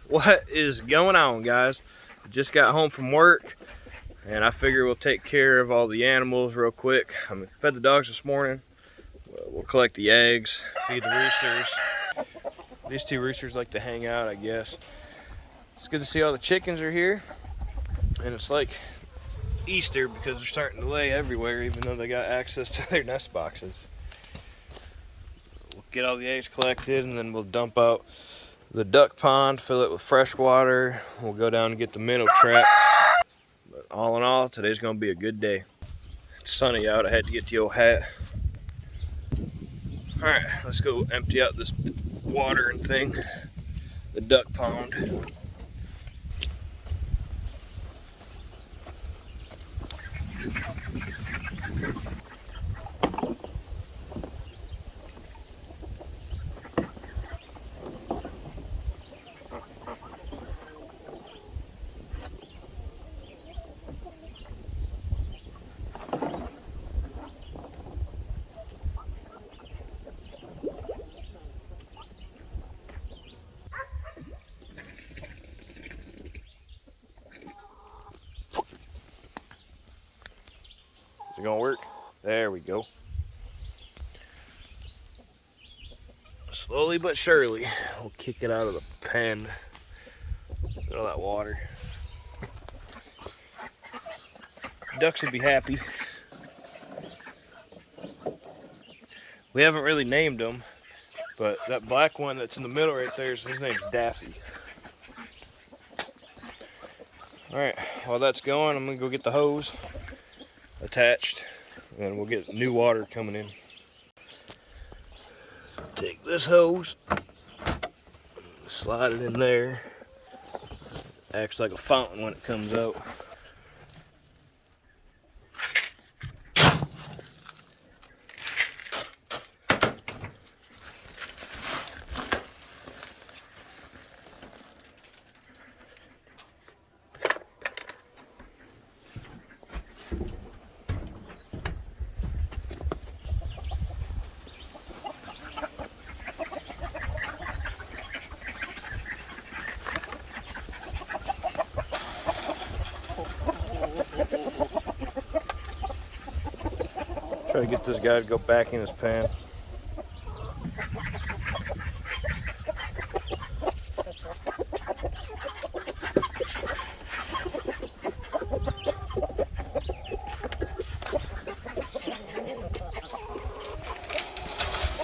What is going on, guys? Just got home from work and I figure we'll take care of all the animals real quick. I fed the dogs this morning. We'll collect the eggs, feed the roosters. These two roosters like to hang out, I guess. It's good to see all the chickens are here, and it's like Easter because they're starting to lay everywhere even though they got access to their nest boxes. We'll get all the eggs collected and then we'll dump out the duck pond, fill it with fresh water. We'll go down and get the minnow trap. But all in all, today's gonna be a good day. It's sunny out. I had to get the old hat. All right, let's go empty out this water and thing, the duck pond. Is it gonna work? There we go. Slowly but surely, we'll kick it out of the pen. Look at all that water. Ducks would be happy. We haven't really named them, but that black one that's in the middle right there, his name's Daffy. All right, while that's going, I'm gonna go get the hose attached, and we'll get new water coming in. Take this hose, slide it in there. Acts like a fountain when it comes out. Try to get this guy to go back in his pen.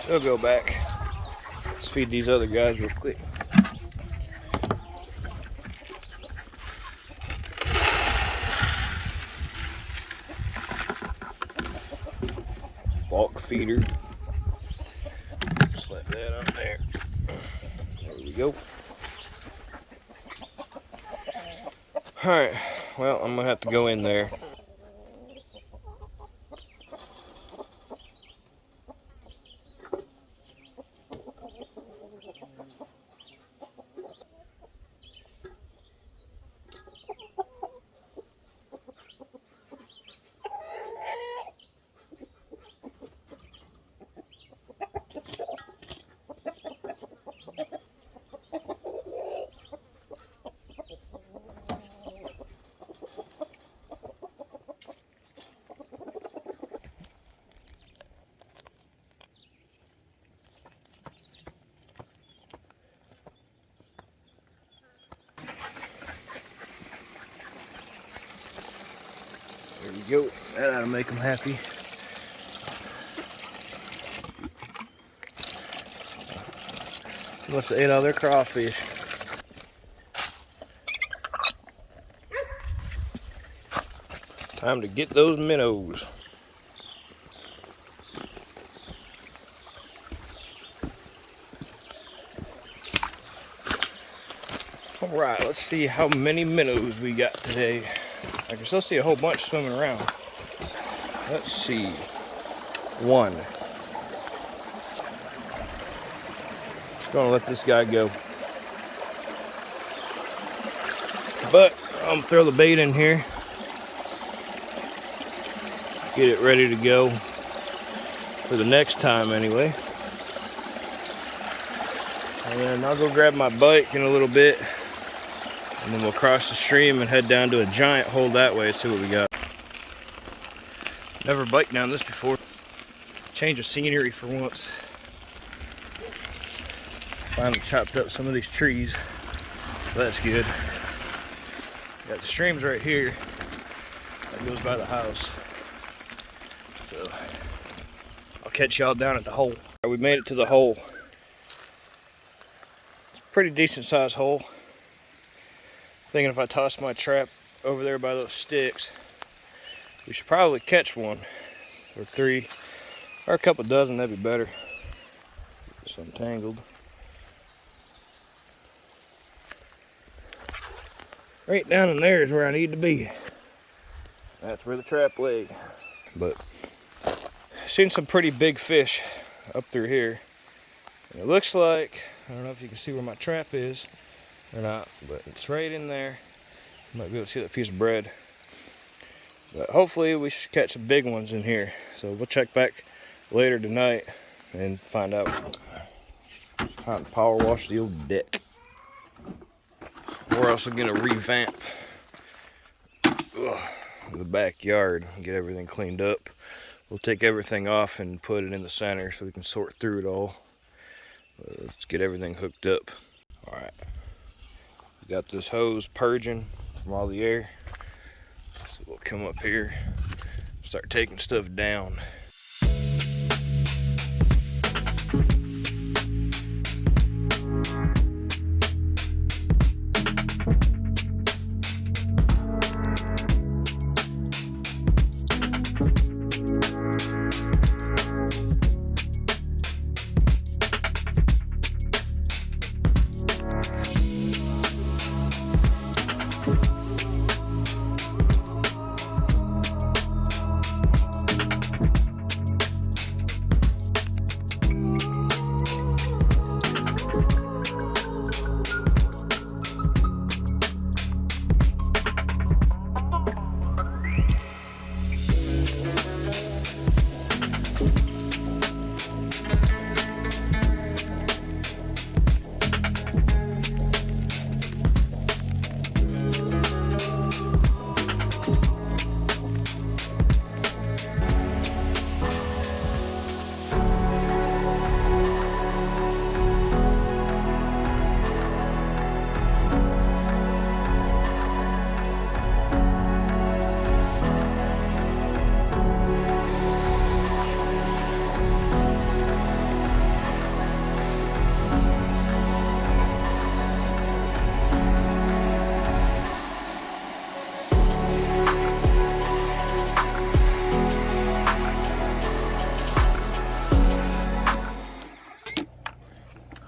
He'll go back. Let's feed these other guys real quick. Bulk feeder. Slap that up there. There we go. Alright, well, I'm gonna have to go in there. There we go. That ought to make them happy. Must have ate all their crawfish. Time to get those minnows. All right, let's see how many minnows we got today. I can still see a whole bunch swimming around. Let's see. One. Just gonna let this guy go. But I'm gonna throw the bait in here. Get it ready to go for the next time anyway. And then I'll go grab my bike in a little bit. And then we'll cross the stream and head down to a giant hole that way and see what we got. Never biked down this before. Change of scenery for once. Finally chopped up some of these trees, so that's good. Got the streams right here that goes by the house. So I'll catch y'all down at the hole. We made it to the hole. It's a pretty decent sized hole. Thinking if I toss my trap over there by those sticks, we should probably catch one or three or a couple dozen. That'd be better. It's untangled. Right down in there is where I need to be. That's where the trap lay. But seen some pretty big fish up through here. And it looks like, I don't know if you can see where my trap is or not, but it's right in there. You might be able to see that piece of bread. But hopefully we should catch some big ones in here. So we'll check back later tonight and find out. It's time to power wash the old deck. We're also gonna revamp the backyard and get everything cleaned up. We'll take everything off and put it in the center so we can sort through it all. Let's get everything hooked up. All right, we got this hose purging from all the air. So we'll come up here, start taking stuff down.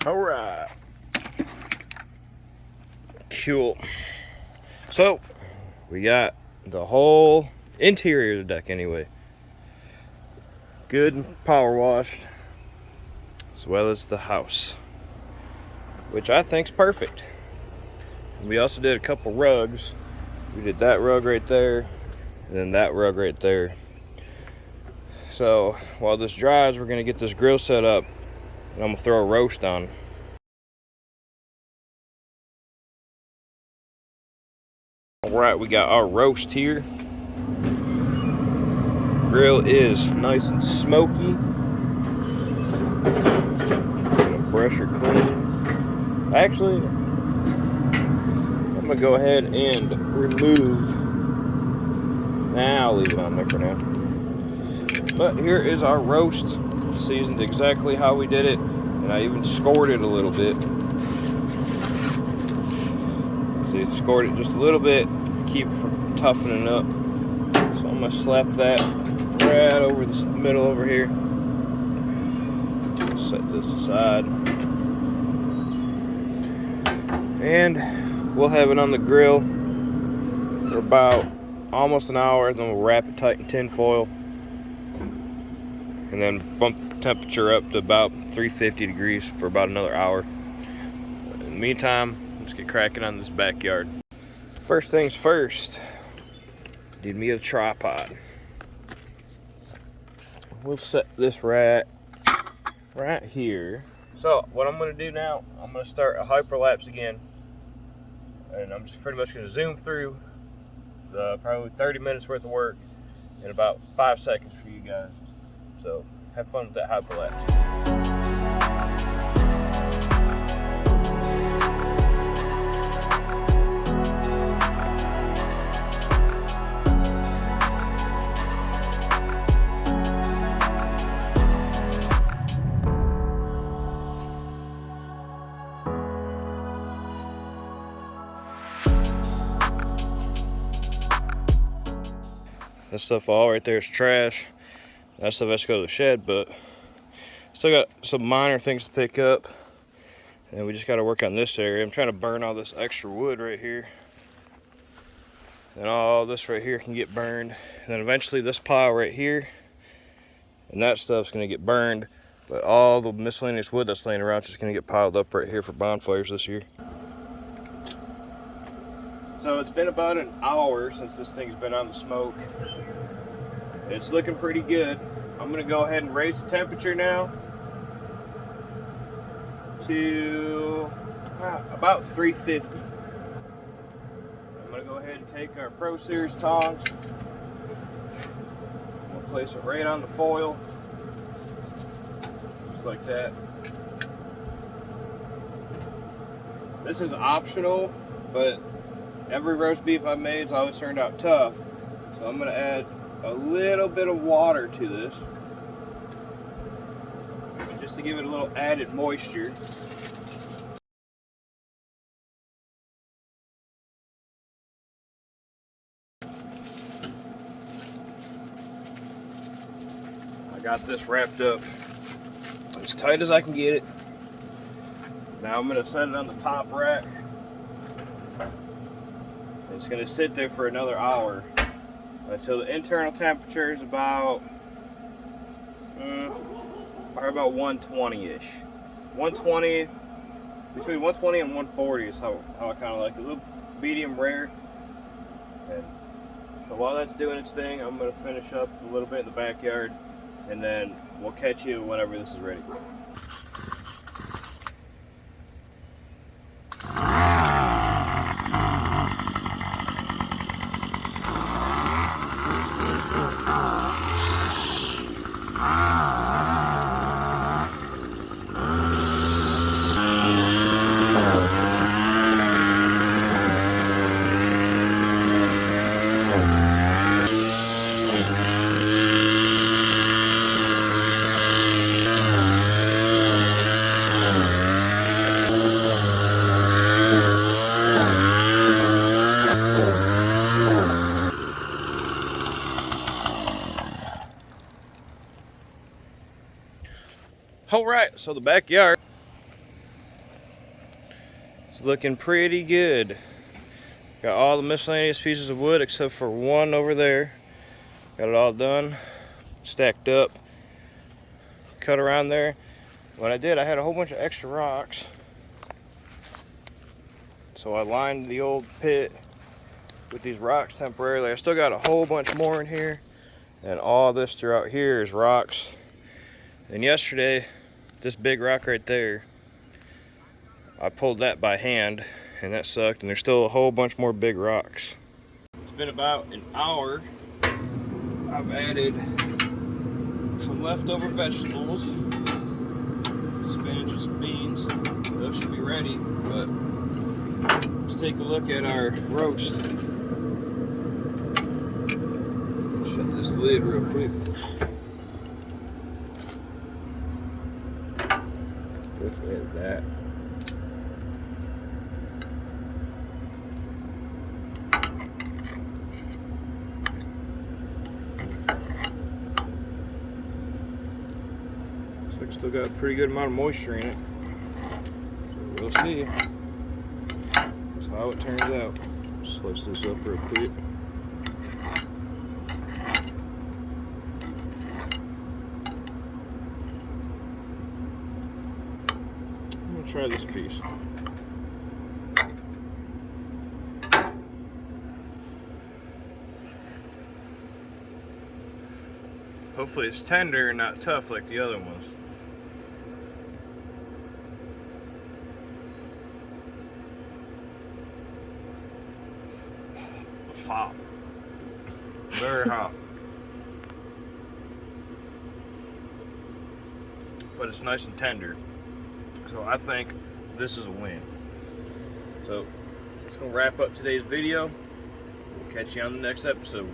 All right, cool. So we got the whole interior of the deck anyway, good and power washed, as well as the house, which I think's perfect. And we also did a couple rugs. We did that rug right there, and then that rug right there. So while this dries, we're gonna get this grill set up, and I'm gonna throw a roast on. All right, we got our roast here. Grill is nice and smoky. Gonna brush her clean. Actually, I'm gonna go ahead and remove. Nah, I'll leave it on there for now. But here is our roast, seasoned exactly how we did it, and I even scored it a little bit. See, scored it just a little bit to keep it from toughening up. So I'm gonna slap that right over the middle over here. Set this aside, and we'll have it on the grill for about almost an hour. Then we'll wrap it tight in tin foil, and then bump the temperature up to about 350 degrees for about another hour. In the meantime, let's get cracking on this backyard. First things first, need me a tripod. We'll set this right here. So what I'm gonna do now, I'm gonna start a hyperlapse again. and I'm just pretty much going to zoom through the probably 30 minutes worth of work in about 5 seconds for you guys. So have fun with that hyperlapse. That stuff all right there is trash. That stuff has to go to the shed, but still got some minor things to pick up. And we just got to work on this area. I'm trying to burn all this extra wood right here. And all this right here can get burned. And then eventually this pile right here, and that stuff's gonna get burned. But all the miscellaneous wood that's laying around is just gonna get piled up right here for bonfires this year. So it's been about an hour since this thing's been on the smoke. It's looking pretty good. I'm gonna go ahead and raise the temperature now to about 350. I'm gonna go ahead and take our Pro Series tongs. We'll place it right on the foil, just like that. This is optional, but every roast beef I've made has always turned out tough. So I'm gonna add a little bit of water to this, just to give it a little added moisture. I got this wrapped up as tight as I can get it. Now I'm gonna set it on the top rack. It's going to sit there for another hour until the internal temperature is about probably about 120-ish. 120, between 120 and 140 is how I kind of like it. A little medium rare. And so while that's doing its thing, I'm going to finish up a little bit in the backyard, and then we'll catch you whenever this is ready. All right, so the backyard is looking pretty good. Got all the miscellaneous pieces of wood except for one over there. Got it all done, stacked up, cut around there. What I did, I had a whole bunch of extra rocks. So I lined the old pit with these rocks temporarily. I still got a whole bunch more in here, and all this throughout here is rocks. And yesterday, this big rock right there, I pulled that by hand, and that sucked, and there's still a whole bunch more big rocks. It's been about an hour. I've added some leftover vegetables, spinach and some beans. Those should be ready, but let's take a look at our roast. Shut this lid real quick. Look at that. Looks like it's still got a pretty good amount of moisture in it. So we'll see. That's how it turns out. Slice this up real quick. Try this piece. Hopefully it's tender and not tough like the other ones. It's hot. Very hot. But it's nice and tender. So I think this is a win. So that's gonna wrap up today's video. We'll catch you on the next episode.